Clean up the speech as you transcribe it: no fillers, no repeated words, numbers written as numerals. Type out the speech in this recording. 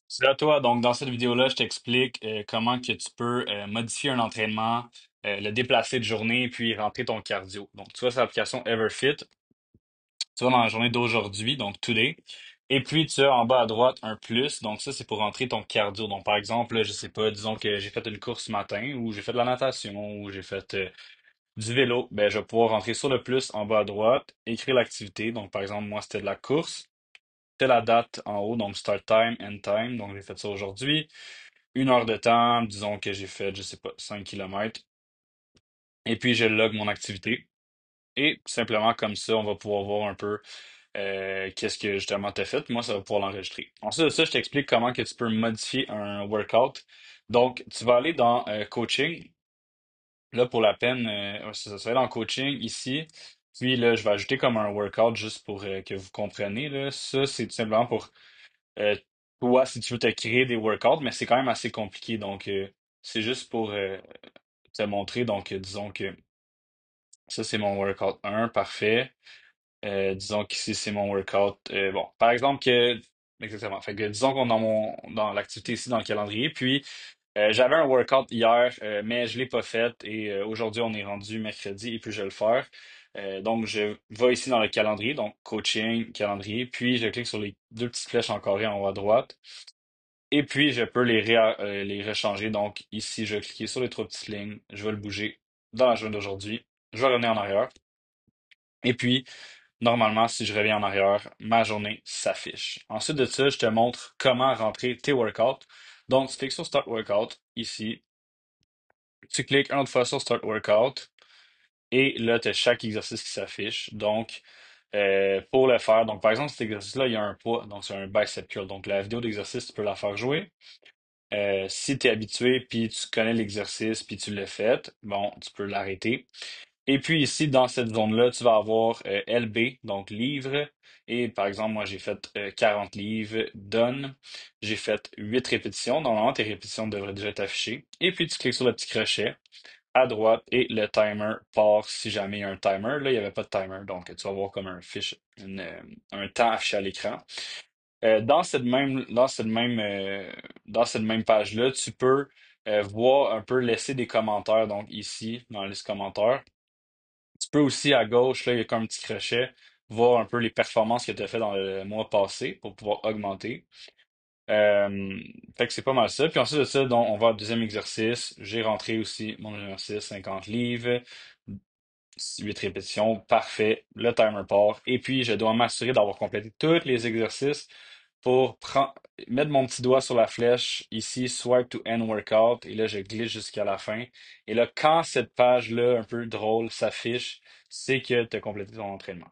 C'est à toi. Donc, dans cette vidéo-là, je t'explique comment que tu peux modifier un entraînement, le déplacer de journée, puis rentrer ton cardio. Donc, tu vas sur l'application Everfit, tu vas dans la journée d'aujourd'hui, donc today, et puis tu as en bas à droite un plus. Donc, ça, c'est pour rentrer ton cardio. Donc, par exemple, là, je sais pas, disons que j'ai fait une course ce matin, ou j'ai fait de la natation, ou j'ai fait du vélo. Ben, je vais pouvoir rentrer sur le plus en bas à droite, écrire l'activité. Donc, par exemple, moi, c'était de la course. C'est la date en haut, donc start time, end time. Donc, j'ai fait ça aujourd'hui. 1 heure de temps, disons que j'ai fait, je sais pas, 5 kilomètres. Et puis, je log mon activité. Et simplement comme ça, on va pouvoir voir un peu qu'est-ce que justement tu as fait. Moi, ça va pouvoir l'enregistrer. Ensuite de ça, je t'explique comment que tu peux modifier un workout. Donc, tu vas aller dans coaching. Là, pour la peine, ouais, c'est ça, ça va aller dans coaching ici. Puis là, je vais ajouter comme un workout juste pour que vous compreniez. Là. Ça, c'est tout simplement pour Euh, toi, si tu veux te créer des workouts, mais c'est quand même assez compliqué. Donc, c'est juste pour te montrer. Donc, disons que ça, c'est mon workout 1, parfait. Disons qu'ici, c'est mon workout. Bon, par exemple que. Exactement. Fait que disons qu'on est dans l'activité ici, dans le calendrier. Puis, j'avais un workout hier, mais je l'ai pas fait. Et aujourd'hui, on est rendu mercredi et puis je vais le faire. Donc, je vais ici dans le calendrier, donc coaching, calendrier. Puis, je clique sur les deux petites flèches en carré en haut à droite. Et puis, je peux les rechanger. Donc, ici, je vais cliquer sur les trois petites lignes. Je vais le bouger dans la journée d'aujourd'hui. Je vais revenir en arrière. Et puis, normalement, si je reviens en arrière, ma journée s'affiche. Ensuite de ça, je te montre comment rentrer tes workouts. Donc, tu cliques sur Start Workout ici. Tu cliques une autre fois sur Start Workout. Et là, tu as chaque exercice qui s'affiche. Donc, pour le faire, donc par exemple, cet exercice-là, il y a un poids. Donc, c'est un bicep curl. Donc, la vidéo d'exercice, tu peux la faire jouer. Si tu es habitué, puis tu connais l'exercice, puis tu l'as fait, bon, tu peux l'arrêter. Et puis ici, dans cette zone-là, tu vas avoir LB, donc livre. Et par exemple, moi, j'ai fait 40 livres, done. J'ai fait 8 répétitions. Normalement, tes répétitions devraient déjà être affichées. Et puis, tu cliques sur le petit crochet à droite et le timer part si jamais il y a un timer. Là, il n'y avait pas de timer, donc tu vas voir comme un temps affiché à l'écran. Dans cette même page-là, tu peux voir un peu laisser des commentaires. Donc ici, dans la liste commentaires, tu peux aussi à gauche, là, il y a comme un petit crochet, voir un peu les performances que tu as fait dans le mois passé pour pouvoir augmenter. Euh, Fait que c'est pas mal ça. Puis ensuite de ça, donc, on va au deuxième exercice. J'ai rentré aussi mon exercice 50 livres, 8 répétitions, parfait. Le timer part. Et puis, je dois m'assurer d'avoir complété tous les exercices pour mettre mon petit doigt sur la flèche ici, swipe to end workout. Et là, je glisse jusqu'à la fin. Et là, quand cette page-là, un peu drôle, s'affiche, c'est que tu as complété ton entraînement.